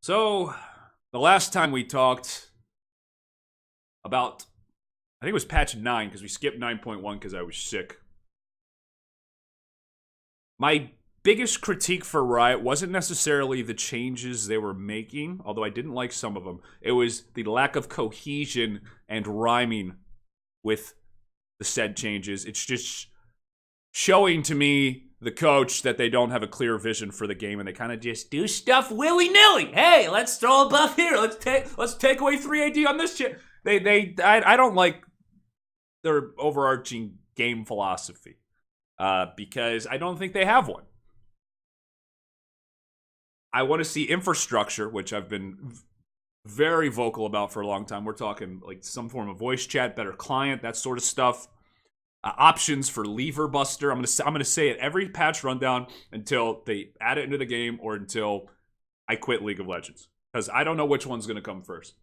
So, the last time we talked about, I think it was patch 9, because we skipped 9.1 because I was sick. My biggest critique for Riot wasn't necessarily the changes they were making, although I didn't like some of them. It was the lack of cohesion and rhyming with the said changes. It's just showing to me, the coach, that they don't have a clear vision for the game, and they kind of just do stuff willy-nilly. Hey, let's throw a buff here. Let's take away 3 AD on this shit. I don't like their overarching game philosophy because I don't think they have one. I want to see infrastructure, which I've been very vocal about for a long time. We're talking like some form of voice chat, better client, that sort of stuff. Options for lever buster. I'm gonna say it every patch rundown until they add it into the game or until I quit League of Legends, because I don't know which one's gonna come first.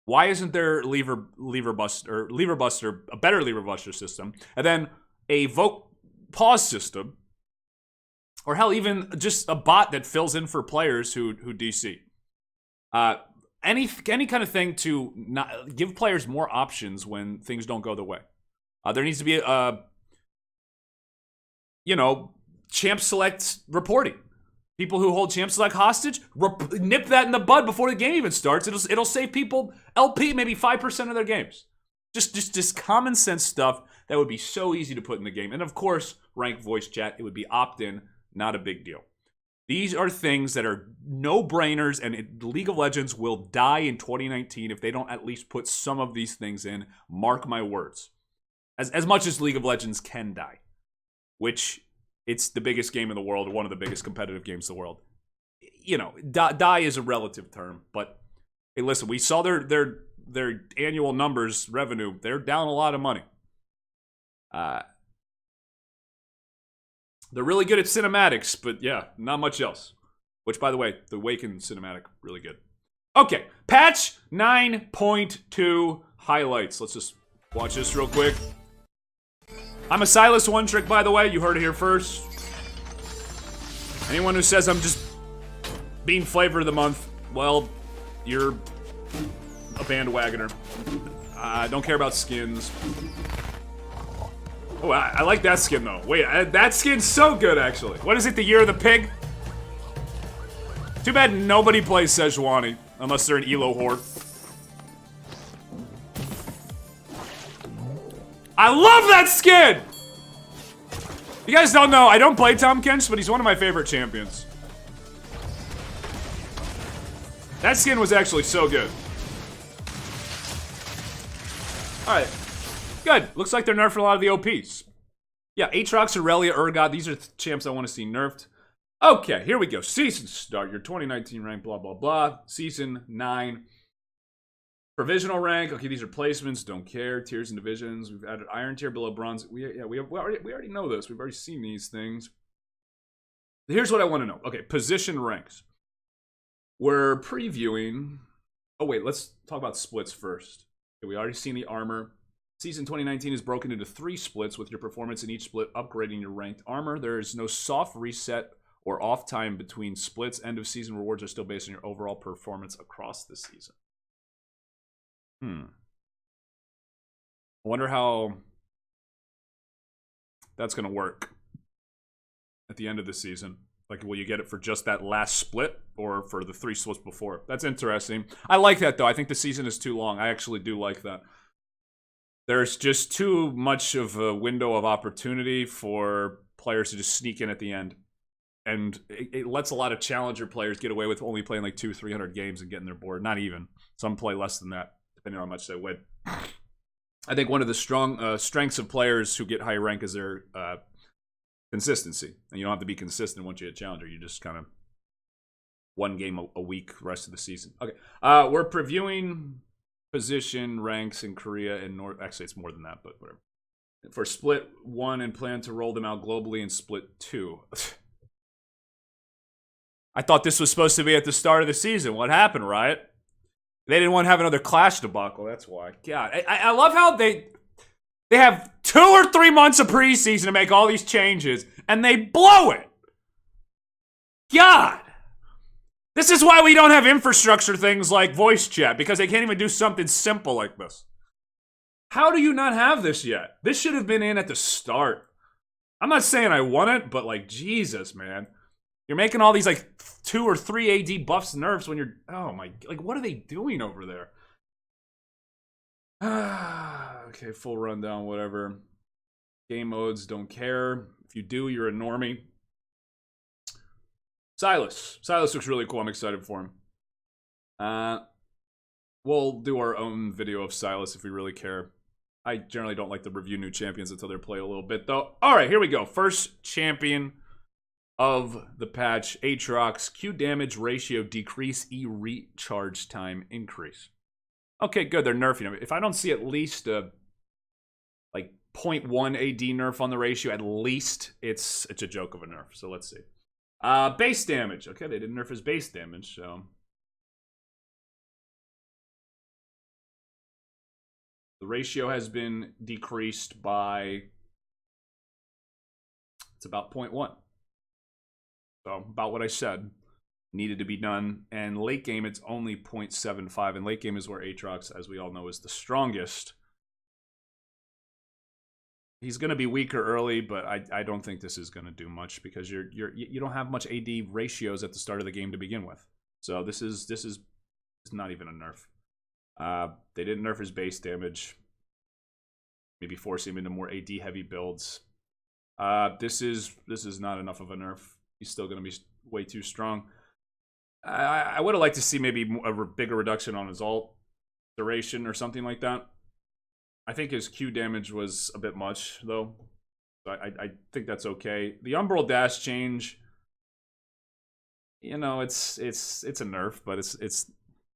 Why isn't there lever buster, a better lever buster system, and then a pause system, or hell, even just a bot that fills in for players who DC? Any kind of thing to not give players more options when things don't go their way. There needs to be champ select reporting. People who hold champ select hostage, nip that in the bud before the game even starts. It'll save people LP maybe 5% of their games. Just common sense stuff that would be so easy to put in the game. And of course, rank voice chat. It would be opt-in, not a big deal. These are things that are no-brainers, and League of Legends will die in 2019 if they don't at least put some of these things in. Mark my words. As much as League of Legends can die, which it's the biggest game in the world, one of the biggest competitive games in the world. You know, die is a relative term, but hey, listen, we saw their annual numbers, revenue. They're down a lot of money. They're really good at cinematics, but yeah, not much else. Which, by the way, the Awaken cinematic, really good. Okay, patch 9.2 highlights. Let's just watch this real quick. I'm a Silas one trick, by the way. You heard it here first. Anyone who says I'm just being flavor of the month, well, you're a bandwagoner. I don't care about skins. Oh, I like that skin, though. Wait, that skin's so good, actually. What is it, the Year of the Pig? Too bad nobody plays Sejuani, unless they're an Elo whore. I love that skin! You guys don't know, I don't play Tahm Kench, but he's one of my favorite champions. That skin was actually so good. Alright. Good. Looks like they're nerfing a lot of the OPs. Yeah, Aatrox, Irelia, Urgot, these are champs I want to see nerfed. Okay, here we go. Season start. Your 2019 rank, blah, blah, blah. Season 9. Provisional rank. Okay, these are placements. Don't care. Tiers and divisions. We've added Iron tier below Bronze. We already know this. We've already seen these things. Here's what I want to know. Okay, position ranks. We're previewing... Oh, wait. Let's talk about splits first. Okay, we already seen the armor. Season 2019 is broken into 3 splits, with your performance in each split upgrading your ranked armor. There is no soft reset or off time between splits. End of season rewards are still based on your overall performance across the season. I wonder how that's going to work at the end of the season. Like, will you get it for just that last split or for the 3 splits before? That's interesting. I like that, though. I think the season is too long. I actually do like that. There's just too much of a window of opportunity for players to just sneak in at the end. And it lets a lot of challenger players get away with only playing like 200-300 games and getting their board. Not even. Some play less than that, depending on how much they win. I think one of the strong strengths of players who get high rank is their consistency. And you don't have to be consistent once you hit challenger. You just kind of one game a week the rest of the season. Okay, we're previewing position ranks in Korea and North. Actually, it's more than that, but whatever. For split 1 and plan to roll them out globally in split 2. I thought this was supposed to be at the start of the season. What happened, Riot? They didn't want to have another Clash debacle. That's why. God, I love how they have 2 or 3 months of preseason to make all these changes, and they blow it. God. This is why we don't have infrastructure things like voice chat, because they can't even do something simple like this. How do you not have this yet? This should have been in at the start. I'm not saying I want it, but like, Jesus, man. You're making all these like 2 or 3 AD buffs nerfs when you're, oh my, like what are they doing over there? Okay, full rundown, whatever. Game modes, don't care. If you do, you're a normie. Silas looks really cool. I'm excited for him. We'll do our own video of Silas if we really care. I generally don't like to review new champions until they play a little bit, though. All right, here we go. First champion of the patch, Aatrox. Q damage ratio decrease, E recharge time increase. Okay, good. They're nerfing him. If I don't see at least a like 0.1 AD nerf on the ratio, at least it's a joke of a nerf. So let's see. Base damage. Okay, they didn't nerf his base damage, so the ratio has been decreased by, it's about 0.1. So about what I said needed to be done. And late game, it's only 0.75. And late game is where Aatrox, as we all know, is the strongest. He's going to be weaker early, but I don't think this is going to do much because you don't have much AD ratios at the start of the game to begin with. So this is not even a nerf. They didn't nerf his base damage. Maybe force him into more AD heavy builds. This is not enough of a nerf. He's still going to be way too strong. I would have liked to see maybe a bigger reduction on his ult duration or something like that. I think his Q damage was a bit much, though. So I think that's okay. The Umbral Dash change, you know, it's a nerf, but it's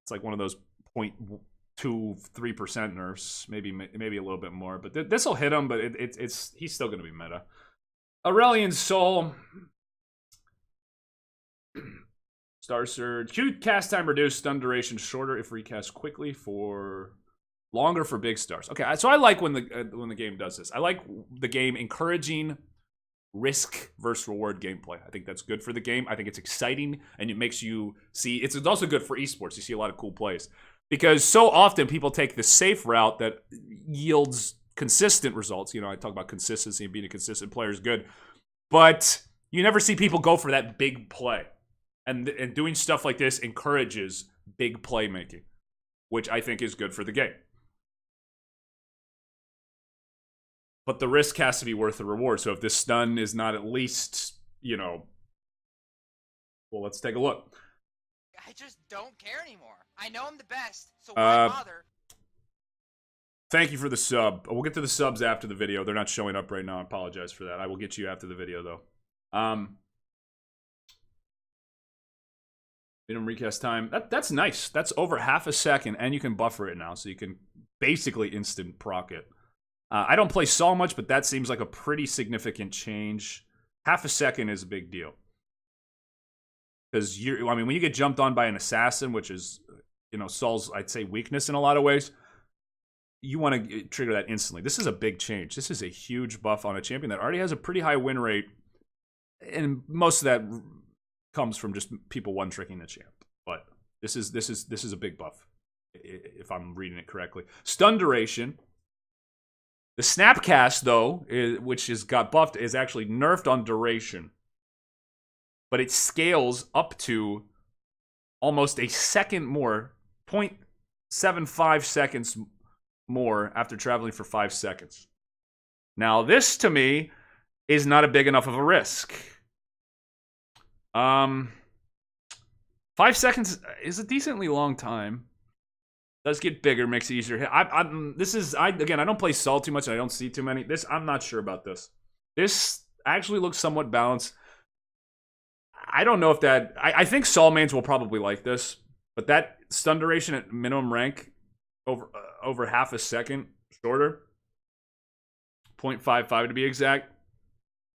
like one of those 0.23% nerfs, maybe a little bit more. But this will hit him, but he's still going to be meta. Aurelian Soul. Star Surge. Q cast time reduced, stun duration shorter if recast quickly, for longer for big stars. Okay, so I like when the game does this. I like the game encouraging risk versus reward gameplay. I think that's good for the game. I think it's exciting, and it makes you see. It's also good for esports. You see a lot of cool plays because so often people take the safe route that yields consistent results. You know, I talk about consistency and being a consistent player is good, but you never see people go for that big play. And doing stuff like this encourages big playmaking, which I think is good for the game. But the risk has to be worth the reward. So if this stun is not at least, you know, well, let's take a look. I just don't care anymore. I know I'm the best, so why bother? Thank you for the sub. We'll get to the subs after the video. They're not showing up right now. I apologize for that. I will get you after the video, though. Minimum recast time. That's nice. That's over half a second, and you can buffer it now, so you can basically instant proc it. I don't play Saul much, but that seems like a pretty significant change. Half a second is a big deal. Because, I mean, when you get jumped on by an assassin, which is, you know, Saul's, I'd say, weakness in a lot of ways, you want to trigger that instantly. This is a big change. This is a huge buff on a champion that already has a pretty high win rate, and most of that comes from just people one-tricking the champ. But this is a big buff, if I'm reading it correctly. Stun duration. The Snapcast, though, which got buffed, is actually nerfed on duration. But it scales up to almost a second more, 0.75 seconds more after traveling for 5 seconds. Now, this, to me, is not a big enough of a risk. 5 seconds is a decently long time. Does get bigger, makes it easier. Again, I don't play Saul too much, and I don't see too many. I'm not sure about this. This actually looks somewhat balanced. I don't know if that. I think Saul mains will probably like this, but that stun duration at minimum rank over half a second shorter, 0.55 to be exact.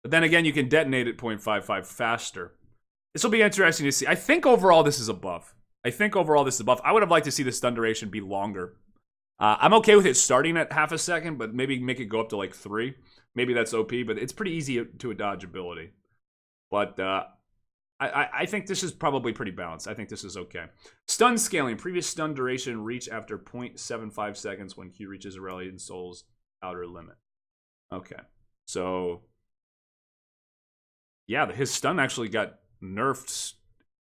But then again, you can detonate at 0.55 faster. This will be interesting to see. I think overall this is a buff. I would have liked to see the stun duration be longer. I'm okay with it starting at half a second, but maybe make it go up to like 3. Maybe that's OP, but it's pretty easy to a dodge ability. But I think this is probably pretty balanced. I think this is okay. Stun scaling. Previous stun duration reach after 0.75 seconds when Q reaches Irelia and Soul's outer limit. Okay. So, yeah, his stun actually got nerfed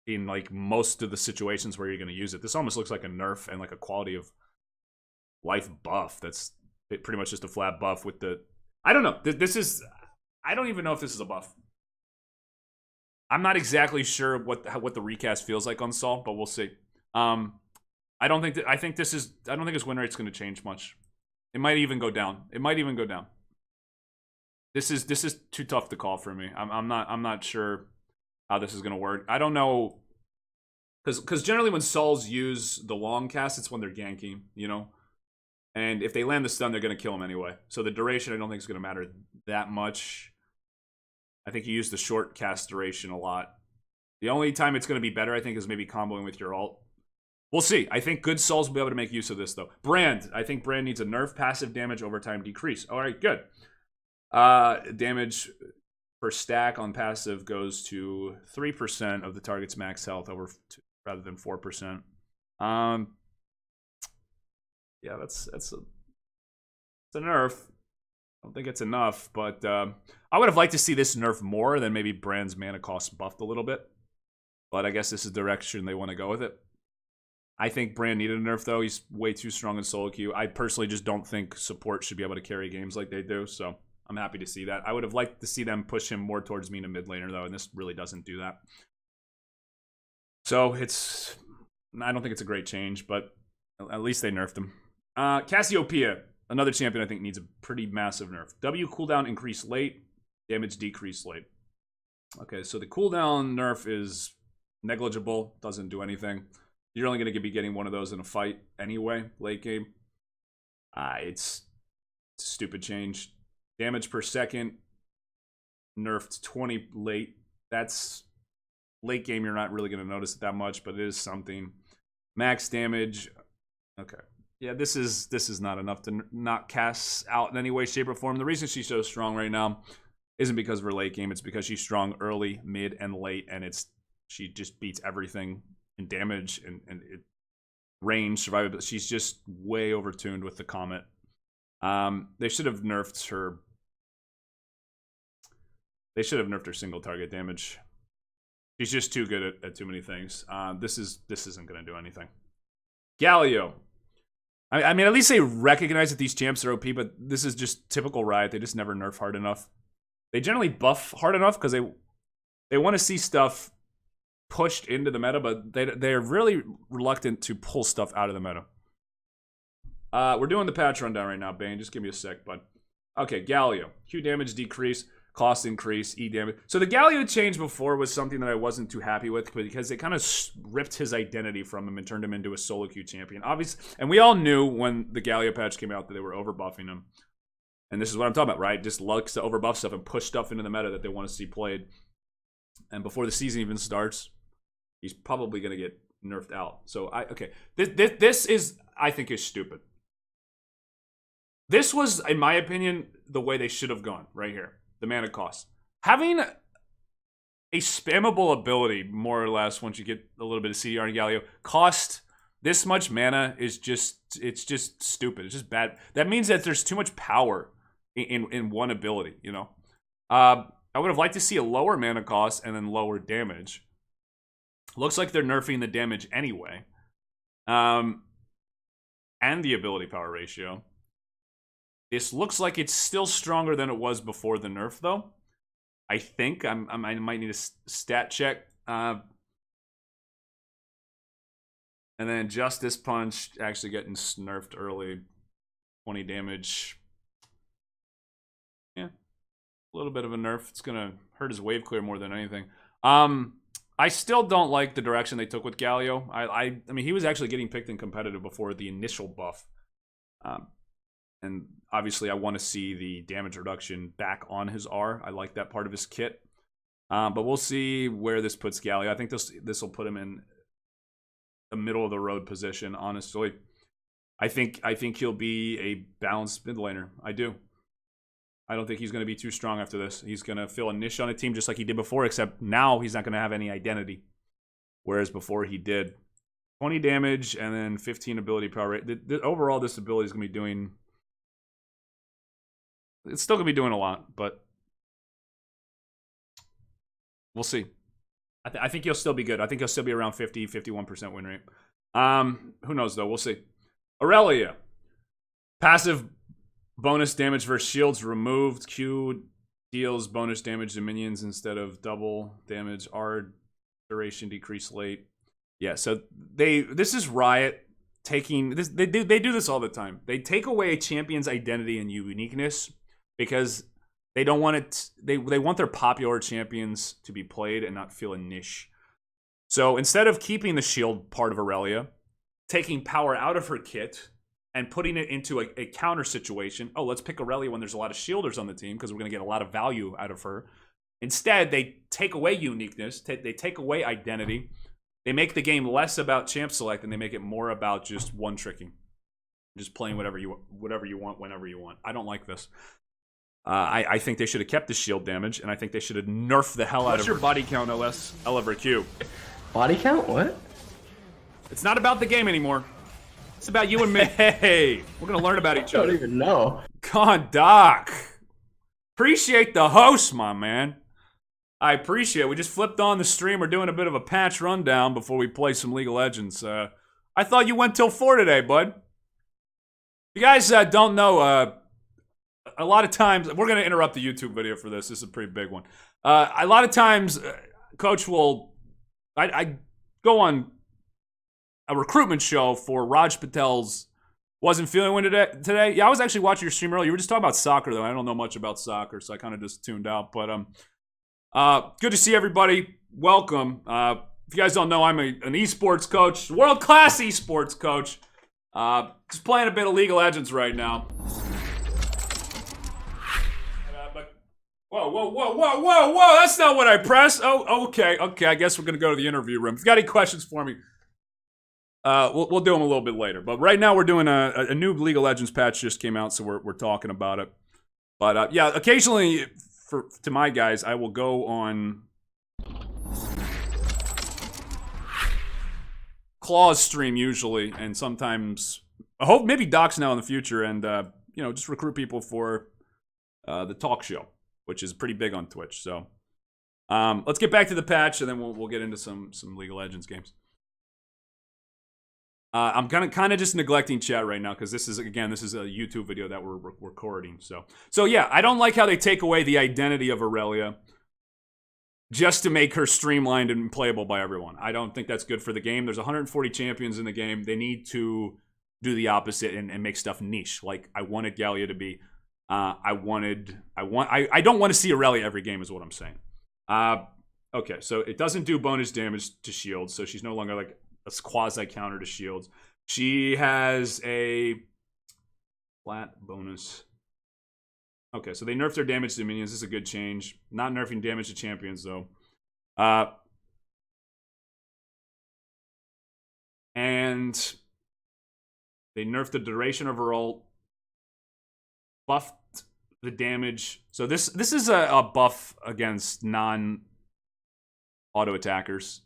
in like most of the situations where you're going to use it. This almost looks like a nerf and like a quality of life buff. That's pretty much just a flat buff with the... I don't know. This is... I don't even know if this is a buff. I'm not exactly sure what the recast feels like on Sol, but we'll see. I don't think his win rate's going to change much. It might even go down. This is too tough to call for me. I'm not sure how this is going to work. I don't know, because generally when Sols use the long cast, it's when they're ganking, you know. And if they land the stun, they're going to kill him anyway. So the duration I don't think is going to matter that much. I think you use the short cast duration a lot. The only time it's going to be better, I think, is maybe comboing with your ult. We'll see. I think good Souls will be able to make use of this, though. Brand. I think Brand needs a nerf, passive damage, overtime decrease. All right, good. Damage per stack on passive goes to 3% of the target's max health rather than 4%. Yeah, that's a nerf. I don't think it's enough, but I would have liked to see this nerf more than maybe Brand's mana cost buffed a little bit. But I guess this is the direction they want to go with it. I think Brand needed a nerf, though. He's way too strong in solo queue. I personally just don't think support should be able to carry games like they do, so I'm happy to see that. I would have liked to see them push him more towards being a mid laner, though, and this really doesn't do that. So I don't think it's a great change, but at least they nerfed him. Cassiopeia. Another champion I think needs a pretty massive nerf. W cooldown increase late, damage decrease late. Okay, so the cooldown nerf is negligible, doesn't do anything. You're only going to be getting one of those in a fight anyway, late game. It's a stupid change. Damage per second, nerfed 20 late. That's late game, you're not really going to notice it that much, but it is something. Max damage, okay. Yeah, this is not enough to knock Cass out in any way, shape, or form. The reason she's so strong right now isn't because of her late game. It's because she's strong early, mid, and late, and she just beats everything in damage and range, survivability. She's just way overtuned with the Comet. They should have nerfed her. They should have nerfed her single target damage. She's just too good at too many things. This isn't going to do anything. Galio. I mean, at least they recognize that these champs are OP, but this is just typical Riot. They just never nerf hard enough. They generally buff hard enough because they want to see stuff pushed into the meta, but they're really reluctant to pull stuff out of the meta. We're doing the patch rundown right now, Bane. Just give me a sec, bud. Okay, Galio. Q damage decrease, cost increase, E damage. So the Galio change before was something that I wasn't too happy with because it kind of ripped his identity from him and turned him into a solo queue champion. Obviously, and we all knew when the Galio patch came out that they were overbuffing him. And this is what I'm talking about, right? Just likes to overbuff stuff and push stuff into the meta that they want to see played. And before the season even starts, he's probably going to get nerfed out. So, this is, I think, is stupid. This was, in my opinion, the way they should have gone right here. The mana cost. Having a spammable ability, more or less, once you get a little bit of CDR and Galio, cost this much mana is it's just stupid. It's just bad. That means that there's too much power in one ability, you know? I would have liked to see a lower mana cost and then lower damage. Looks like they're nerfing the damage anyway. And the ability power ratio. This looks like it's still stronger than it was before the nerf, though. I think. I might need a stat check. And then Justice Punch actually getting nerfed early. 20 damage. Yeah. A little bit of a nerf. It's going to hurt his wave clear more than anything. I still don't like the direction they took with Galio. I mean, he was actually getting picked in competitive before the initial buff. And obviously, I want to see the damage reduction back on his R. I like that part of his kit. But we'll see where this puts Galio. I think this will put him in a middle of the road position, honestly. I think he'll be a balanced mid laner. I do. I don't think he's going to be too strong after this. He's going to fill a niche on a team just like he did before, except now he's not going to have any identity. Whereas before he did. 20 damage and then 15 ability power rate. Overall, this ability is going to be doing... It's still going to be doing a lot, but... We'll see. I think he'll still be good. I think he'll still be around 50, 51% win rate. Who knows, though? We'll see. Irelia. Passive bonus damage versus shields removed. Q deals bonus damage to minions instead of double damage. R duration decrease late. Yeah, so this is Riot taking this. They do this all the time. They take away a champion's identity and uniqueness because they don't want it. They want their popular champions to be played and not feel a niche. So instead of keeping the shield part of Irelia, taking power out of her kit and putting it into a counter situation. Oh, let's pick Irelia when there's a lot of shielders on the team because we're going to get a lot of value out of her. Instead, they take away uniqueness. They take away identity. They make the game less about champ select and they make it more about just one tricking. Just playing whatever you want, whenever you want. I don't like this. I think they should have kept the shield damage, and I think they should have nerfed the hell out of What's your body count, OS? Oliver Q. Body count? What? It's not about the game anymore. It's about you and me. Hey, we're going to learn about each I other. don't even know. God, Doc. Appreciate the host, my man. I appreciate it. We just flipped on the stream. We're doing a bit of a patch rundown before we play some League of Legends. I thought you went till 4 today, bud. You guys don't know, a lot of times, we're going to interrupt the YouTube video for this. This is a pretty big one. A lot of times, Coach will, I go on a recruitment show for Raj Patel's Wasn't Feeling One today. Yeah, I was actually watching your stream earlier. You were just talking about soccer, though. I don't know much about soccer, so I kind of just tuned out. But good to see everybody. Welcome. If you guys don't know, I'm an esports coach, world-class esports coach. Just playing a bit of League of Legends right now. Whoa, that's not what I pressed. Oh, okay, I guess we're going to go to the interview room. If you got any questions for me, we'll do them a little bit later. But right now we're doing a new League of Legends patch just came out, so we're talking about it. But yeah, occasionally, to my guys, I will go on Claw's stream usually, and sometimes, I hope maybe Doc's now in the future, and just recruit people for the talk show, which is pretty big on Twitch. So let's get back to the patch, and then we'll get into some League of Legends games. I'm kind of just neglecting chat right now because this is a YouTube video that we're recording. So yeah, I don't like how they take away the identity of Irelia just to make her streamlined and playable by everyone. I don't think that's good for the game. There's 140 champions in the game. They need to do the opposite and make stuff niche. Like I wanted Gallia to be. I don't want to see Irelia every game is what I'm saying. Okay, so it doesn't do bonus damage to shields, so she's no longer like a quasi counter to shields. She has a flat bonus. Okay, so they nerfed their damage to minions. This is a good change. Not nerfing damage to champions though. And they nerfed the duration of her ult. Buffed the damage. So this is a buff against non-auto attackers.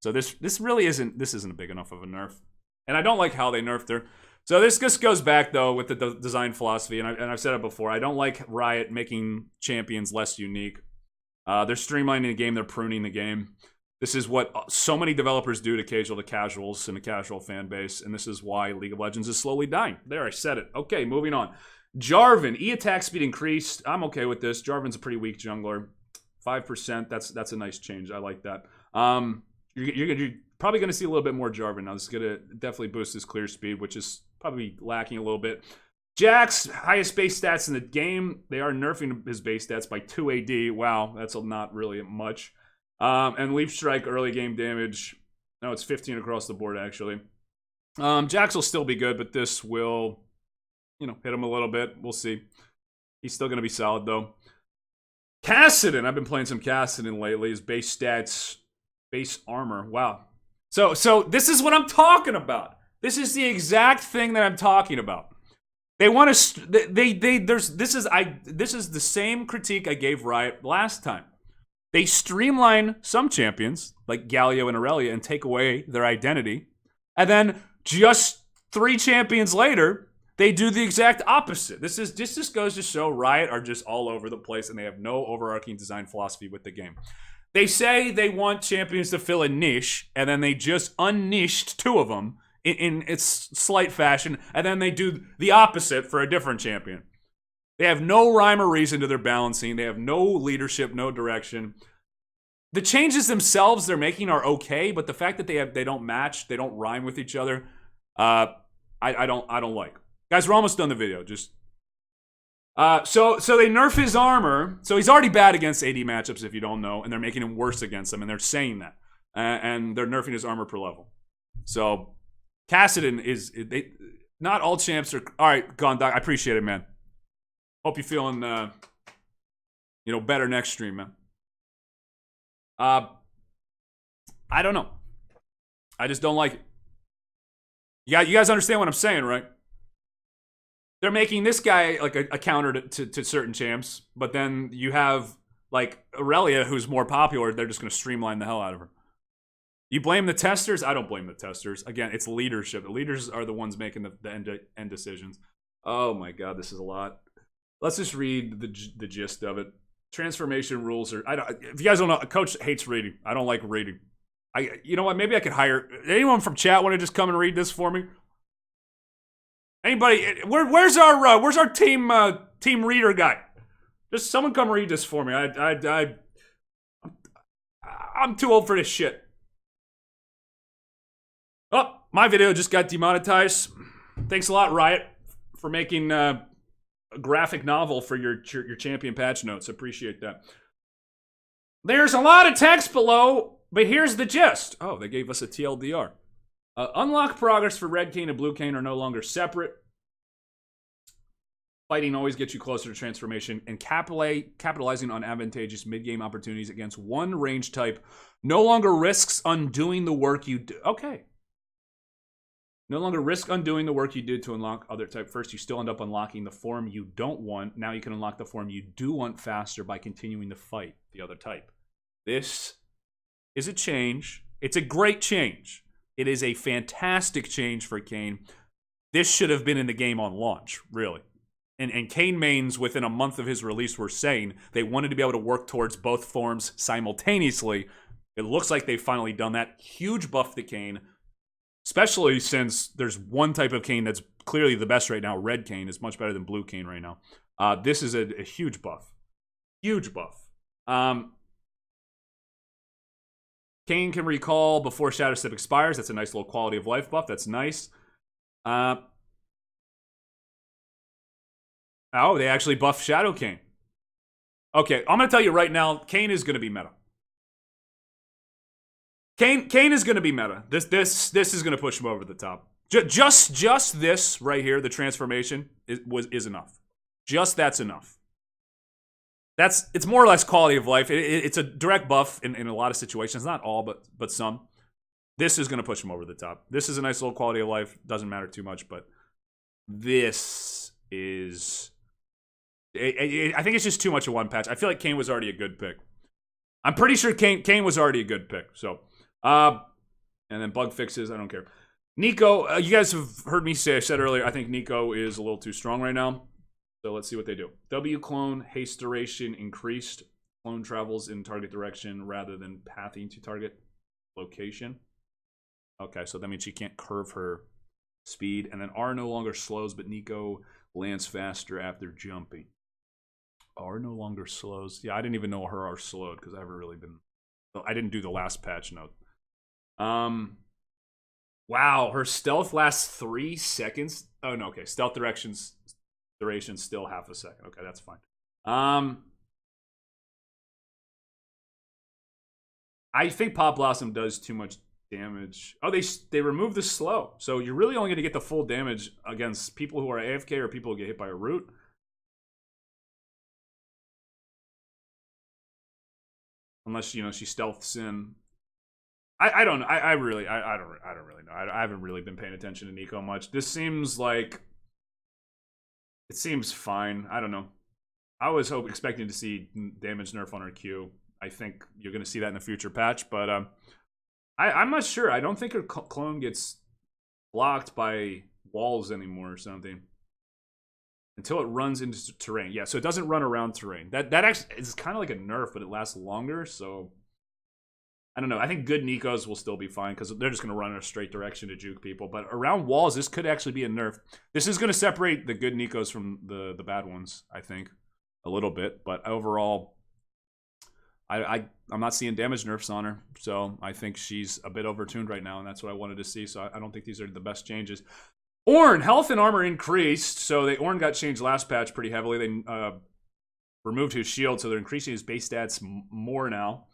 So this isn't a big enough of a nerf. And I don't like how they nerfed her. So this just goes back though with the design philosophy, and I've said it before. I don't like Riot making champions less unique. They're streamlining the game. They're pruning the game. This is what so many developers do to casuals and the casual fan base, and this is why League of Legends is slowly dying. There, I said it. Okay, moving on. Jarvan, E attack speed increased. I'm okay with this. Jarvan's a pretty weak jungler. 5%. That's a nice change. I like that. You're probably going to see a little bit more Jarvan now. This is going to definitely boost his clear speed, which is probably lacking a little bit. Jack's highest base stats in the game. They are nerfing his base stats by 2 AD. Wow, that's not really much. And Leaf Strike early game damage. No, it's 15 across the board, actually. Jax will still be good, but this will, hit him a little bit. We'll see. He's still going to be solid, though. Kassadin. I've been playing some Kassadin lately. His base stats, base armor. Wow. So this is what I'm talking about. This is the exact thing that I'm talking about. They want to. This is the same critique I gave Riot last time. They streamline some champions like Galio and Irelia and take away their identity, and then just 3 champions later, they do the exact opposite. This just goes to show Riot are just all over the place and they have no overarching design philosophy with the game. They say they want champions to fill a niche, and then they just unniched 2 of them in its slight fashion, and then they do the opposite for a different champion. They have no rhyme or reason to their balancing. They have no leadership, no direction. The changes themselves they're making are okay, but the fact that they don't match, they don't rhyme with each other, I don't like. Guys, we're almost done the video. Just so they nerf his armor. So he's already bad against AD matchups, if you don't know, and they're making him worse against them, and they're saying that, and they're nerfing his armor per level. So Kassadin not all champs are all right. Gondok, I appreciate it, man. Hope you're feeling better next stream, man. I don't know. I just don't like it. You guys understand what I'm saying, right? They're making this guy like a counter to certain champs, but then you have like Irelia, who's more popular. They're just going to streamline the hell out of her. You blame the testers? I don't blame the testers. Again, it's leadership. The leaders are the ones making the end decisions. Oh my god, this is a lot. Let's just read the gist of it. Transformation rules are. If you guys don't know, Coach hates reading. I don't like reading. You know what? Maybe I could hire anyone from chat. Want to just come and read this for me? Anybody? Where's our team reader guy? Just someone come read this for me. I'm too old for this shit. Oh, my video just got demonetized. Thanks a lot, Riot, for making a graphic novel for your champion patch notes. Appreciate that. There's a lot of text below, but here's the gist. Oh, they gave us a TLDR. Unlock progress for Red Cane and Blue Cane are no longer separate. Fighting always gets you closer to transformation, and capitalizing on advantageous mid-game opportunities against one range type no longer risks undoing the work you do. Okay. No longer risk undoing the work you did to unlock other type. First, you still end up unlocking the form you don't want. Now you can unlock the form you do want faster by continuing to fight the other type. This is a change. It's a great change. It is a fantastic change for Kayn. This should have been in the game on launch, really. And Kayn mains within a month of his release were saying they wanted to be able to work towards both forms simultaneously. It looks like they've finally done that. Huge buff to Kayn. Especially since there's one type of Kayn that's clearly the best right now. Red Kayn is much better than Blue Kayn right now. This is a huge buff. Huge buff. Kayn can recall before Shadow Step expires. That's a nice little quality of life buff. That's nice. Oh, they actually buffed Shadow Kayn. Okay, I'm going to tell you right now, Kayn is going to be meta. Kayn is going to be meta. This is going to push him over the top. Just this right here, the transformation is enough. Just that's enough. It's more or less quality of life. It's a direct buff in a lot of situations, not all, but some. This is going to push him over the top. This is a nice little quality of life. Doesn't matter too much, but this is. I think it's just too much of one patch. I feel like Kayn was already a good pick. I'm pretty sure Kayn was already a good pick. So, and then bug fixes. I don't care. Nico, you guys have heard me say. I said earlier. I think Nico is a little too strong right now. So let's see what they do. W clone haste duration increased. Clone travels in target direction rather than pathing to target location. Okay, so that means she can't curve her speed. And then R no longer slows, but Nico lands faster after jumping. R no longer slows. Yeah, I didn't even know her R slowed because I haven't really been. I didn't do the last patch note. Wow, her stealth lasts 3 seconds. Oh no, okay. Stealth duration still half a second. Okay, that's fine. I think Pop Blossom does too much damage. Oh, they remove the slow, so you're really only going to get the full damage against people who are AFK or people who get hit by a root. Unless she stealths in. I don't know. I don't really know. I haven't really been paying attention to Nico much. This seems like It seems fine. I don't know. I was expecting to see damage nerf on her Q. I think you're going to see that in a future patch, but I'm not sure. I don't think her clone gets blocked by walls anymore or something until it runs into terrain. Yeah, so it doesn't run around terrain. That actually is kind of like a nerf, but it lasts longer. So I don't know. I think good Nikos will still be fine because they're just going to run in a straight direction to juke people. But around walls, this could actually be a nerf. This is going to separate the good Nikos from the bad ones, I think, a little bit. But overall, I'm not seeing damage nerfs on her. So I think she's a bit overtuned right now, and that's what I wanted to see. So I don't think these are the best changes. Ornn, health and armor increased. So Ornn got changed last patch pretty heavily. They removed his shield, so they're increasing his base stats more now.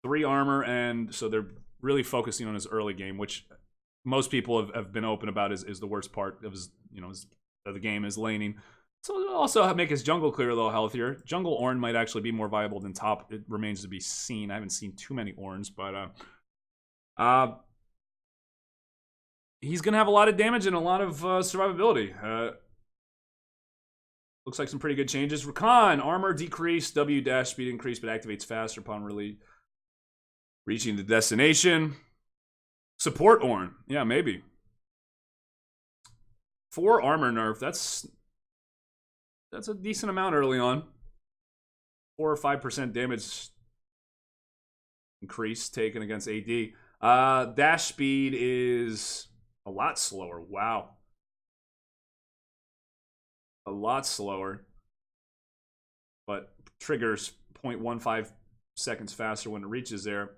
3 armor, and so they're really focusing on his early game, which most people have been open about is the worst part of his, of the game is laning. So it'll also make his jungle clear a little healthier. Jungle Ornn might actually be more viable than top. It remains to be seen. I haven't seen too many Ornns, but he's going to have a lot of damage and a lot of survivability. Looks like some pretty good changes. Recon, armor decreased, W dash speed increased, but activates faster upon reaching the destination. Support Ornn. Yeah, maybe. 4 armor nerf. That's a decent amount early on. 4 or 5% damage increase taken against AD. Dash speed is a lot slower. Wow. A lot slower. But triggers 0.15 seconds faster when it reaches there.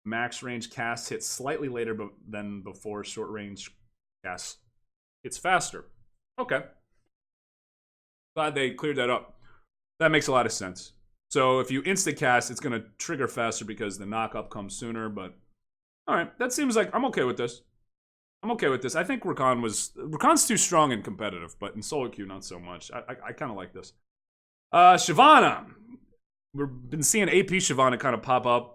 Max range cast hits slightly later than before. Short range cast hits faster. Okay. Glad they cleared that up. That makes a lot of sense. So if you insta cast, it's going to trigger faster because the knock up comes sooner. But all right, that seems like I'm okay with this. I'm okay with this. I think Recon's too strong and competitive, but in solo queue not so much. I kind of like this. Shyvana. We've been seeing AP Shyvana kind of pop up.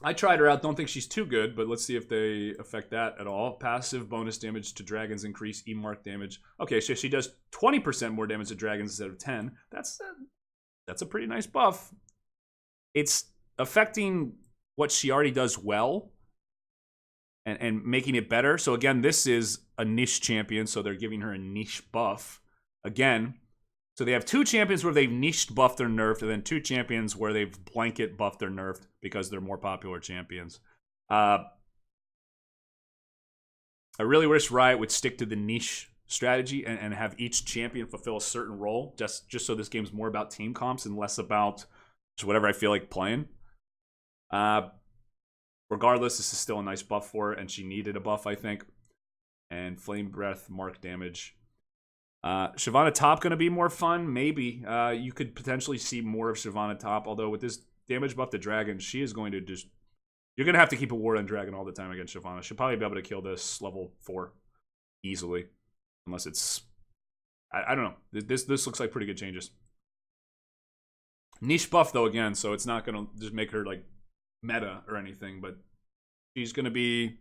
I tried her out. Don't think she's too good, but let's see if they affect that at all. Passive bonus damage to dragons increase E-mark damage. Okay, so she does 20% more damage to dragons instead of 10. That's a pretty nice buff. It's affecting what she already does well and making it better. So again, this is a niche champion, so they're giving her a niche buff. Again, so they have 2 champions where they've niched buffed or nerfed, and then 2 champions where they've blanket buffed or nerfed because they're more popular champions. I really wish Riot would stick to the niche strategy and have each champion fulfill a certain role, just so this game's more about team comps and less about just whatever I feel like playing. Regardless, this is still a nice buff for her, and she needed a buff, I think. And Flame Breath, mark damage. Shyvana top going to be more fun? Maybe. You could potentially see more of Shyvana top, although with this damage buff to Dragon, she is going to just... You're going to have to keep a ward on Dragon all the time against Shyvana. She'll probably be able to kill this level 4 easily. Unless it's... I don't know. This looks like pretty good changes. Niche buff, though, again, so it's not going to just make her, like, meta or anything, but she's going to be...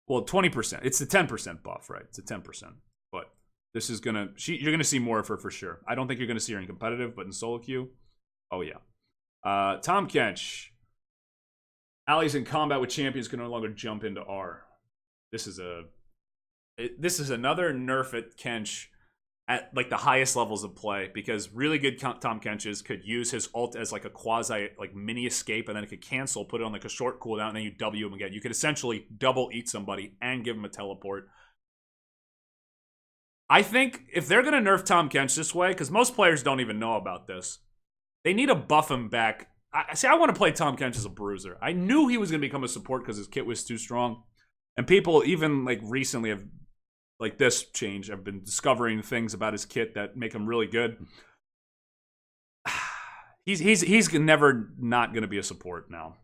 Well, 20%. It's the 10% buff, right? It's a 10%. But... This is gonna... You're gonna see more of her for sure. I don't think you're gonna see her in competitive, but in solo queue, oh yeah. Tahm Kench. Allies in combat with champions can no longer jump into R. This is another nerf at Kench at like the highest levels of play, because really good Tahm Kenches could use his ult as like a quasi like mini escape, and then it could cancel, put it on like a short cooldown, and then you W him again. You could essentially double eat somebody and give him a teleport. I think if they're going to nerf Tahm Kench this way, because most players don't even know about this, they need to buff him back. I want to play Tahm Kench as a bruiser. I knew he was going to become a support because his kit was too strong. And people, even like recently, have like this change, I've been discovering things about his kit that make him really good. He's never not going to be a support now.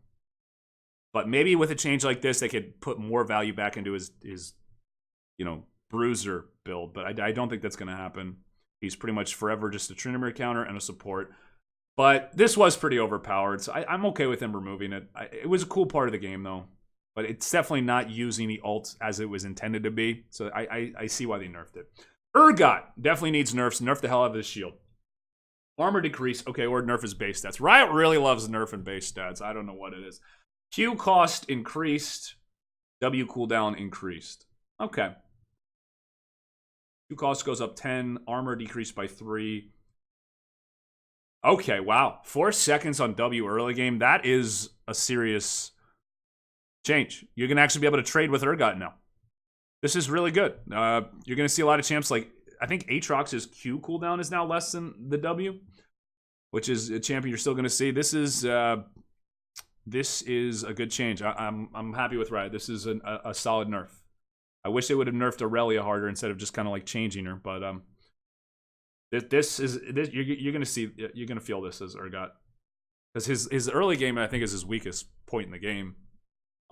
But maybe with a change like this, they could put more value back into his bruiser build, but I don't think that's going to happen. He's pretty much forever just a Trinity counter and a support. But this was pretty overpowered, so I'm okay with him removing it. It was a cool part of the game, though. But it's definitely not using the ult as it was intended to be. So I see why they nerfed it. Urgot definitely needs nerfs. Nerf the hell out of his shield. Armor decrease. Okay, or nerf his base stats. Riot really loves nerf and base stats. I don't know what it is. Q cost increased. W cooldown increased. Okay. Q cost goes up 10. Armor decreased by 3. Okay, wow. 4 seconds on W early game. That is a serious change. You're going to actually be able to trade with Urgot now. This is really good. You're going to see a lot of champs like, I think Aatrox's Q cooldown is now less than the W, which is a champion you're still going to see. This is a good change. I'm happy with Riot. This is a solid nerf. I wish they would have nerfed Irelia harder instead of just kind of like changing her, but you're going to see, you're going to feel this as Urgot. Because his early game, I think, is his weakest point in the game.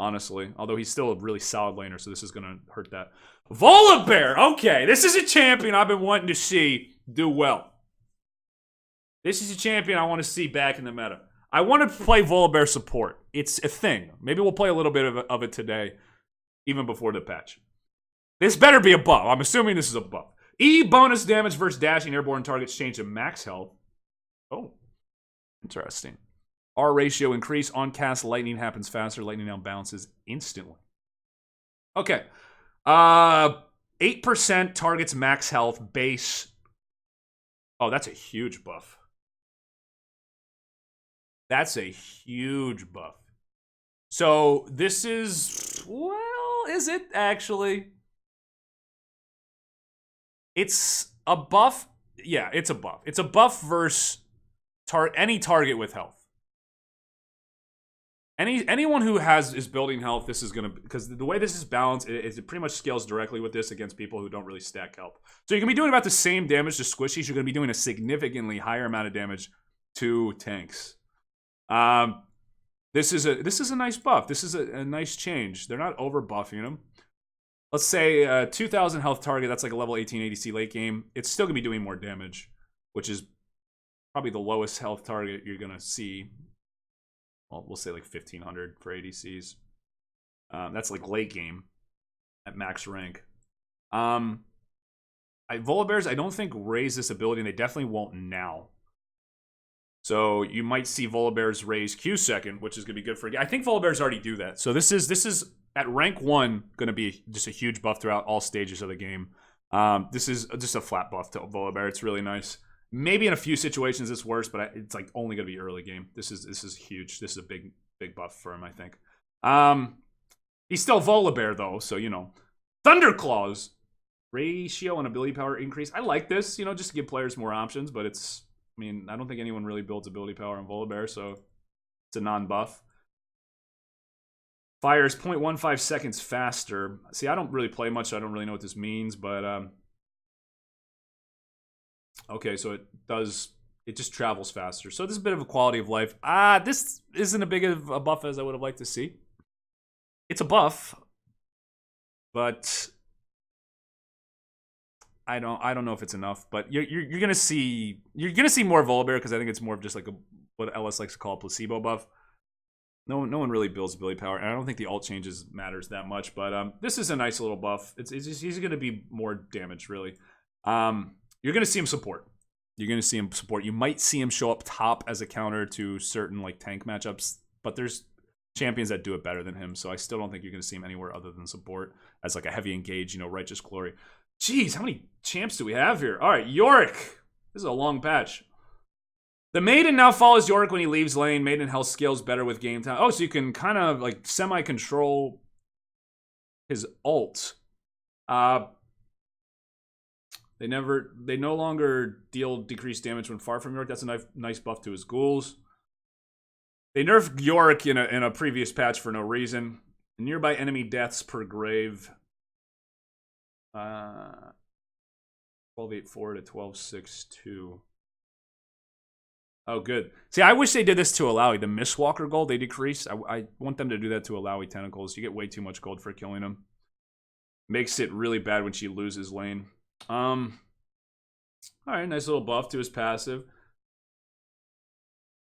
Honestly, although he's still a really solid laner, so this is going to hurt that. Volibear! Okay, this is a champion I've been wanting to see do well. This is a champion I want to see back in the meta. I want to play Volibear support. It's a thing. Maybe we'll play a little bit of it today, even before the patch. This better be a buff. I'm assuming this is a buff. E bonus damage versus dashing airborne targets change to max health. Oh, interesting. R ratio increase. On cast, lightning happens faster. Lightning now bounces instantly. Okay. 8% targets max health base. Oh, that's a huge buff. That's a huge buff. So this is, well, is it actually? It's a buff. Yeah, it's a buff. It's a buff versus any target with health. Anyone who is building health, this is gonna, because the way this is balanced, it pretty much scales directly with this against people who don't really stack health. So you're gonna be doing about the same damage to squishies. You're gonna be doing a significantly higher amount of damage to tanks. This is a nice buff. This is a nice change. They're not over buffing them. Let's say 2,000 health target. That's like a level 18 ADC late game. It's still gonna be doing more damage, which is probably the lowest health target you're gonna see. Well, we'll say like 1,500 for ADCs. That's like late game at max rank. Volibears, I don't think raise this ability, and they definitely won't now. So you might see Volibears raise Q second, which is going to be good for. I think Volibears already do that. So this is at rank 1 going to be just a huge buff throughout all stages of the game. This is just a flat buff to Volibear. It's really nice. Maybe in a few situations it's worse, but it's like only going to be early game. This is huge. This is a big buff for him, I think. He's still Volibear though, so you know. Thunderclaws ratio and ability power increase. I like this, you know, just to give players more options, but it's, I mean, I don't think anyone really builds ability power on Volibear, so it's a non-buff. Fires 0.15 seconds faster. See, I don't really play much, so I don't really know what this means, but okay, so it just travels faster. So this is a bit of a quality of life. This isn't as big of a buff as I would have liked to see. It's a buff, but I don't know if it's enough. But you're gonna see more Volibear because I think it's more of just like what LS likes to call a placebo buff. No one really builds ability power, and I don't think the ult changes matters that much. But this is a nice little buff. He's gonna be more damage really. You're going to see him support. You're going to see him support. You might see him show up top as a counter to certain like tank matchups, but there's champions that do it better than him, so I still don't think you're going to see him anywhere other than support as like a heavy engage, you know, Righteous Glory. Jeez, how many champs do we have here? All right, Yorick. This is a long patch. The Maiden now follows Yorick when he leaves lane. Maiden health scales better with game time. Oh, so you can kind of like semi-control his ult. They no longer deal decreased damage when far from Yorick. That's a nice buff to his ghouls. They nerfed Yorick in a previous patch for no reason. Nearby enemy deaths per grave. 12.84 to 12.62. Oh, good. See, I wish they did this to Alawi. The Mistwalker gold, they decrease. I want them to do that to Alawi Tentacles. You get way too much gold for killing them. Makes it really bad when she loses lane. Alright, nice little buff to his passive.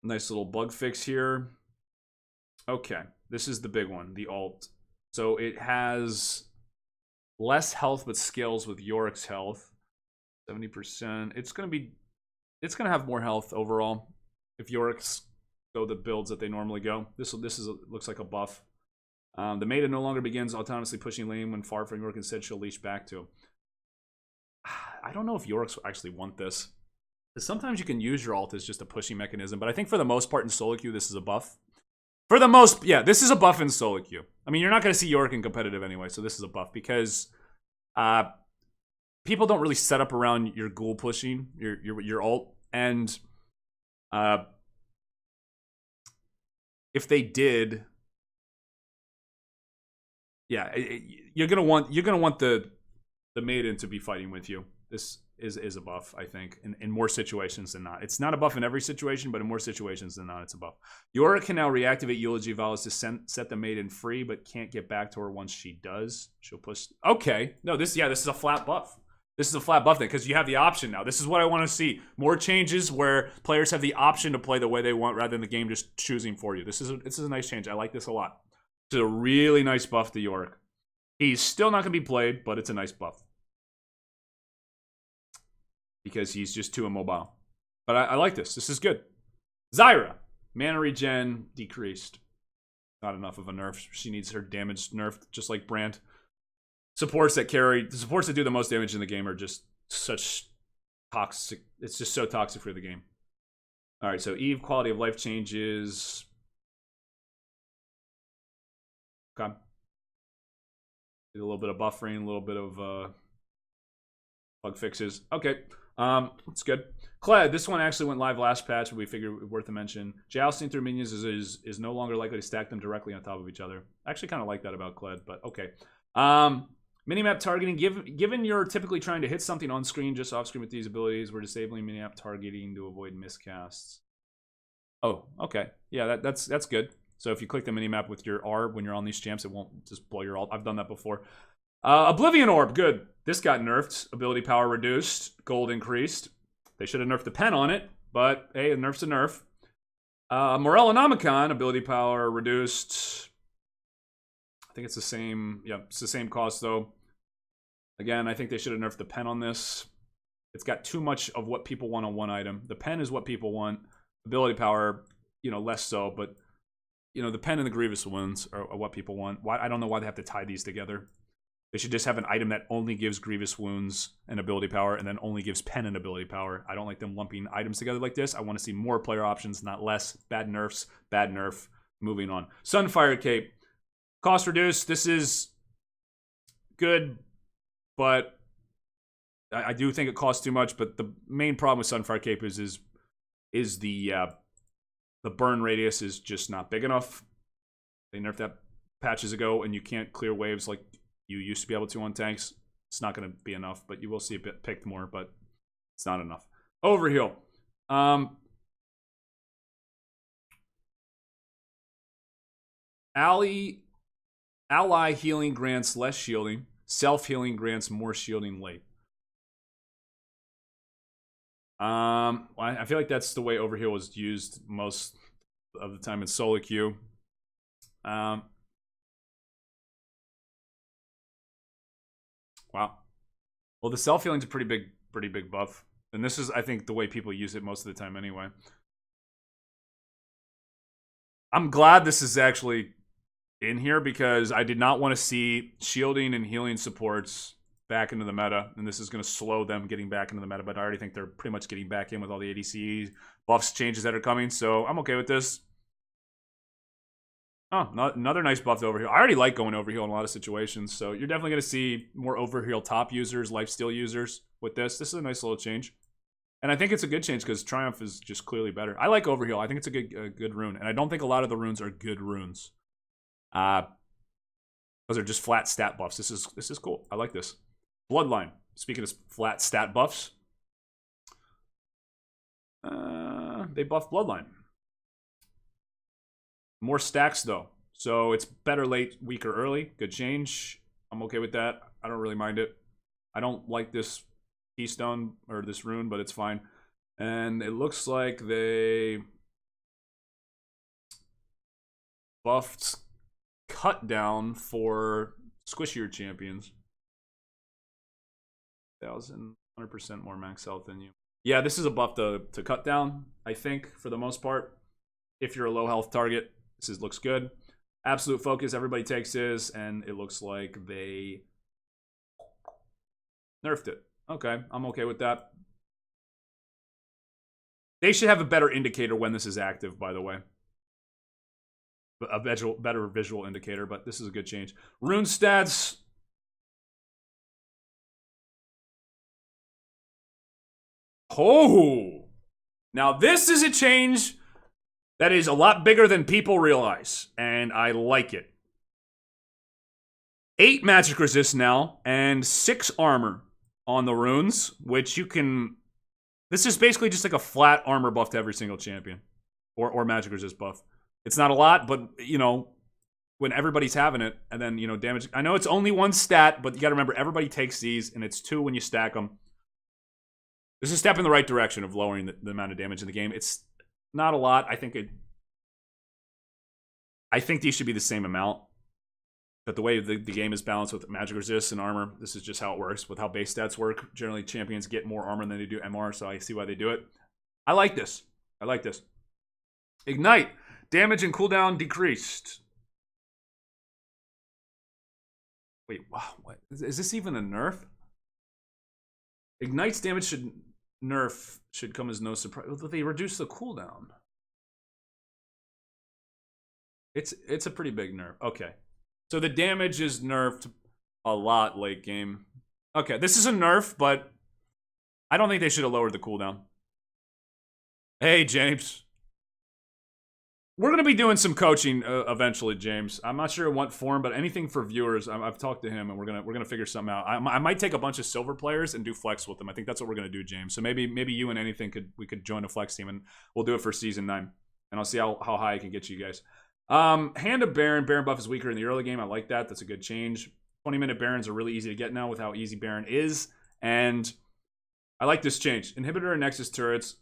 Nice little bug fix here. Okay, this is the big one, the ult. So it has less health but scales with Yorick's health. 70%. It's gonna have more health overall if Yorick's go the builds that they normally go. Looks like a buff. The maiden no longer begins autonomously pushing lane when far from Yorick. Instead, she'll leash back to him. I don't know if Yorick's actually want this. Because sometimes you can use your ult as just a pushing mechanism, but I think for the most part in solo queue, this is a buff. For the most, yeah, this is a buff in solo queue. I mean, you're not going to see Yorick in competitive anyway, so this is a buff because people don't really set up around your ghoul pushing, your ult, and if they did, yeah, you're gonna want the maiden to be fighting with you. This is a buff, I think, in more situations than not. It's not a buff in every situation, but in more situations than not, it's a buff. Yorick can now reactivate Eulogy Vows to set the maiden free, but can't get back to her once she does. She'll push. Okay, no, this is a flat buff. This is a flat buff thing because you have the option now. This is what I want to see. More changes where players have the option to play the way they want rather than the game just choosing for you. This is a nice change. I like this a lot. It's a really nice buff to Yorick. He's still not going to be played, but it's a nice buff. Because he's just too immobile. But I like this. This is good. Zyra. Mana regen decreased. Not enough of a nerf. She needs her damage nerfed, just like Brand. The supports that do the most damage in the game are just such toxic. It's just so toxic for the game. Alright, so Eve, quality of life changes. Okay. Did a little bit of buffering, a little bit of bug fixes. Okay. It's good. Kled, this one actually went live last patch, but we figured worth a mention. Jousting through minions is no longer likely to stack them directly on top of each other. I actually kind of like that about Kled, but okay. Minimap targeting. Given you're typically trying to hit something on screen, just off screen with these abilities, we're disabling minimap targeting to avoid miscasts. Oh, okay. Yeah, that's good. So if you click the minimap with your R when you're on these champs, it won't just blow your ult. I've done that before. Oblivion Orb, good. This got nerfed. Ability power reduced. Gold increased. They should have nerfed the pen on it, but hey, a nerf's a nerf. Morellonomicon, ability power reduced. I think it's the same. Yeah, it's the same cost though. Again, I think they should have nerfed the pen on this. It's got too much of what people want on one item. The pen is what people want. Ability power, less so, but the pen and the Grievous Wounds are what people want. Why? I don't know why they have to tie these together. They should just have an item that only gives Grievous Wounds and ability power and then only gives pen and ability power. I don't like them lumping items together like this. I want to see more player options, not less. Bad nerfs, bad nerf. Moving on. Sunfire Cape. Cost reduced. This is good, but I do think it costs too much. But the main problem with Sunfire Cape is the burn radius is just not big enough. They nerfed that patches ago, and you can't clear waves like you used to be able to on tanks. It's not going to be enough, but you will see a bit picked more, but it's not enough. Overheal. Ally healing grants less shielding. Self-healing grants more shielding late. I feel like that's the way Overheal was used most of the time in solo queue. Wow. Well, the self-healing's a pretty big buff. And this is, I think, the way people use it most of the time anyway. I'm glad this is actually in here because I did not want to see shielding and healing supports back into the meta, and this is going to slow them getting back into the meta, but I already think they're pretty much getting back in with all the ADC buffs changes that are coming, so I'm okay with this. Oh, another nice buff to Overheal. I already like going Overheal in a lot of situations, so you're definitely going to see more Overheal top users, lifesteal users with this. This is a nice little change. And I think it's a good change because Triumph is just clearly better. I like Overheal. I think it's a good rune, and I don't think a lot of the runes are good runes. Those are just flat stat buffs. This is cool. I like this. Bloodline. Speaking of flat stat buffs, they buff Bloodline. More stacks though, so it's better late, weaker early. Good change. I'm okay with that. I don't really mind it. I don't like this keystone or this rune, but it's fine. And it looks like they buffed cut down for squishier champions. 1,100% more max health than you. Yeah, this is a buff to cut down, I think, for the most part. If you're a low health target, this looks good. Absolute focus, everybody takes this, and it looks like they nerfed it. Okay, I'm okay with that. They should have a better indicator when this is active, by the way. A better visual indicator, but this is a good change. Rune stats. Oh! Now this is a change that is a lot bigger than people realize, and I like it. 8 magic resist now, and 6 armor on the runes, which you can... This is basically just like a flat armor buff to every single champion. Or magic resist buff. It's not a lot, but, you know, when everybody's having it, and then, you know, damage... I know it's only 1 stat, but you gotta remember, everybody takes these, and it's 2 when you stack them. This is a step in the right direction of lowering the amount of damage in the game. It's not a lot. I think these should be the same amount. But the way the game is balanced with magic resist and armor, this is just how it works. With how base stats work, generally champions get more armor than they do MR, so I see why they do it. I like this. I like this. Ignite. Damage and cooldown decreased. Wait, wow. What? Is this even a nerf? Ignite's damage should come as no surprise. They reduce the cooldown. It's a pretty big nerf. Okay. So the damage is nerfed a lot late game. Okay, this is a nerf, but I don't think they should have lowered the cooldown. Hey, James. We're going to be doing some coaching eventually, James. I'm not sure in what form, but anything for viewers. I've talked to him, and we're gonna figure something out. I might take a bunch of silver players and do flex with them. I think that's what we're going to do, James. So maybe you and anything we could join a flex team, and we'll do it for season 9. And I'll see how high I can get you guys. Hand of Baron. Baron buff is weaker in the early game. I like that. That's a good change. 20-minute Barons are really easy to get now with how easy Baron is. And I like this change. Inhibitor and Nexus turrets.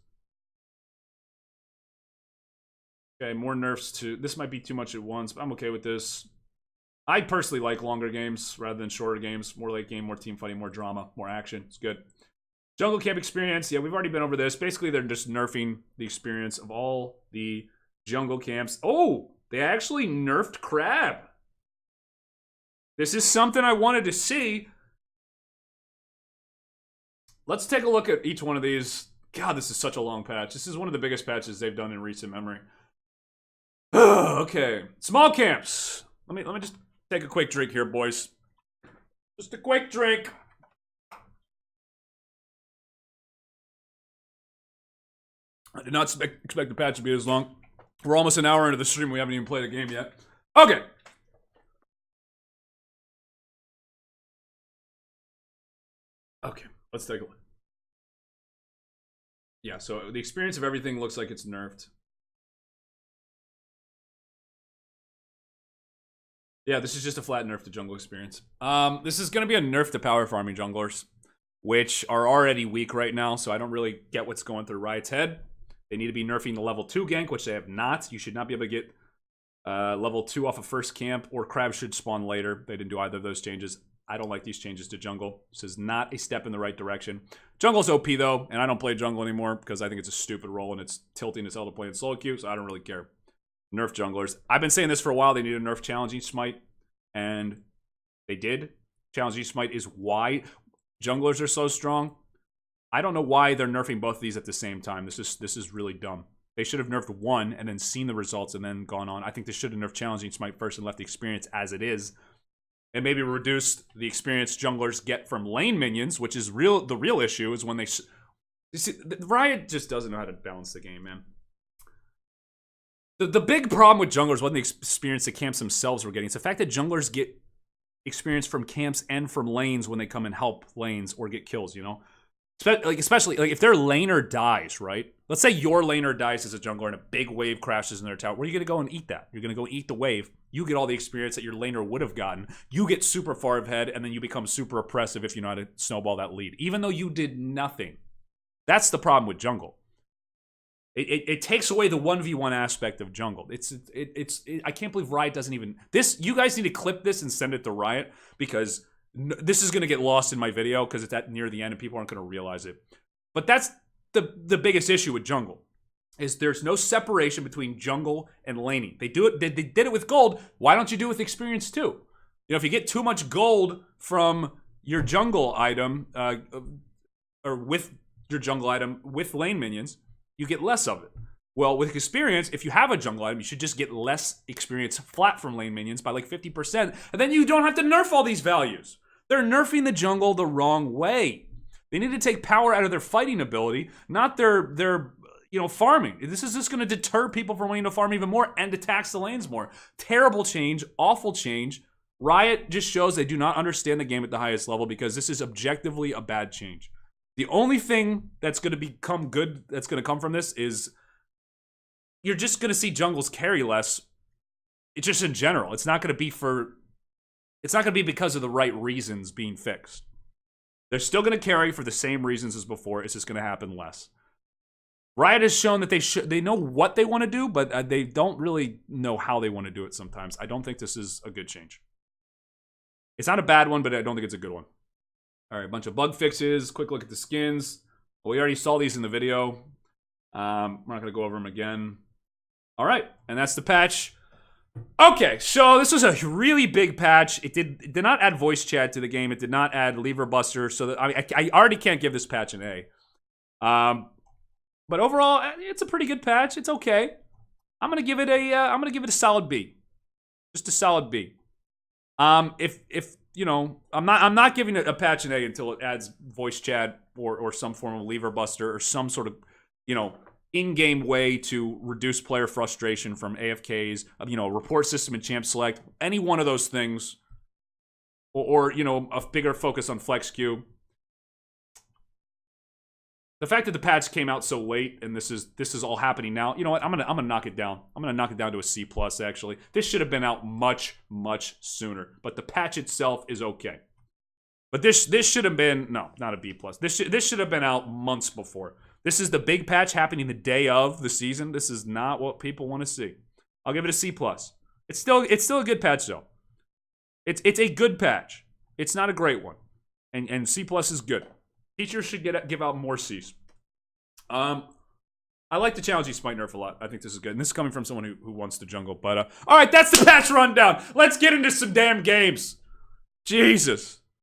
Okay, more nerfs to... This might be too much at once, but I'm okay with this. I personally like longer games rather than shorter games. More late game, more team fighting, more drama, more action. It's good. Jungle Camp experience. Yeah, we've already been over this. Basically, they're just nerfing the experience of all the jungle camps. Oh! They actually nerfed Crab. This is something I wanted to see. Let's take a look at each one of these. God, this is such a long patch. This is one of the biggest patches they've done in recent memory. Okay. Small camps. Let me just take a quick drink here, boys. Just a quick drink. I did not expect the patch to be as long. We're almost an hour into the stream. We haven't even played a game yet. Okay. Okay, let's take a look. Yeah, so the experience of everything looks like it's nerfed. Yeah, this is just a flat nerf to jungle experience. This is going to be a nerf to power farming junglers, which are already weak right now, so I don't really get what's going through Riot's head. They need to be nerfing the level 2 gank, which they have not. You should not be able to get level 2 off of first camp, or Crab should spawn later. They didn't do either of those changes. I don't like these changes to jungle. This is not a step in the right direction. Jungle's OP, though, and I don't play jungle anymore because I think it's a stupid role, and it's tilting its L to play in solo queue, so I don't really care. Nerf junglers. I've been saying this for a while. They need a nerf challenging smite, and they did. Challenging smite is why junglers are so strong. I don't know why they're nerfing both of these at the same time. This is really dumb. They should have nerfed one and then seen the results and then gone on. I think they should have nerfed challenging smite first and left the experience as it is. And maybe reduced the experience junglers get from lane minions, which is the real issue is when they... You see, Riot just doesn't know how to balance the game, man. The big problem with junglers wasn't the experience the camps themselves were getting. It's the fact that junglers get experience from camps and from lanes when they come and help lanes or get kills, you know? Especially if their laner dies, right? Let's say your laner dies as a jungler and a big wave crashes in their tower. Where are you going to go and eat that? You're going to go eat the wave. You get all the experience that your laner would have gotten. You get super far ahead, and then you become super oppressive if you know how to snowball that lead. Even though you did nothing. That's the problem with jungle. It takes away the 1v1 aspect of jungle. I can't believe Riot doesn't even... You guys need to clip this and send it to Riot, because this is going to get lost in my video because it's at near the end and people aren't going to realize it. But that's the biggest issue with jungle, is there's no separation between jungle and laning. They did it with gold. Why don't you do it with experience too? You know, if you get too much gold from your jungle item, or with your jungle item with lane minions, you get less of it. Well, with experience, if you have a jungle item, you should just get less experience flat from lane minions by like 50%, and then you don't have to nerf all these values. They're nerfing the jungle the wrong way. They need to take power out of their fighting ability, not their farming. This is just going to deter people from wanting to farm even more and to tax the lanes more. Terrible change, awful change. Riot just shows they do not understand the game at the highest level, because this is objectively a bad change. The only thing that's going to become good, that's going to come from this, is you're just going to see jungles carry less. It's just in general. It's not going to be because of the right reasons being fixed. They're still going to carry for the same reasons as before. It's just going to happen less. Riot has shown that they know what they want to do, but they don't really know how they want to do it sometimes. I don't think this is a good change. It's not a bad one, but I don't think it's a good one. All right, a bunch of bug fixes. Quick look at the skins. Well, we already saw these in the video. We're not going to go over them again. All right, and that's the patch. Okay, so this was a really big patch. It did not add voice chat to the game. It did not add lever buster. So that, I already can't give this patch an A. But overall, it's a pretty good patch. It's okay. I'm gonna give it a solid B. Just a solid B. If you know, I'm not giving it a patch an A until it adds voice chat or some form of lever buster or some sort of, you know, in-game way to reduce player frustration from AFKs, you know, report system and champ select, any one of those things, or you know, a bigger focus on flex queue. The fact that the patch came out so late and this is all happening now, you know what? I'm gonna knock it down. I'm gonna knock it down to a C+. Actually, this should have been out much sooner. But the patch itself is okay. But this should have been, no, not a B+. This should have been out months before. This is the big patch happening the day of the season. This is not what people want to see. I'll give it a C+. It's still a good patch though. It's a good patch. It's not a great one, and C+ is good. Teachers should give out more Cs. I like the challenging Smite nerf a lot. I think this is good. And this is coming from someone who wants to jungle. But, all right, that's the patch rundown. Let's get into some damn games. Jesus.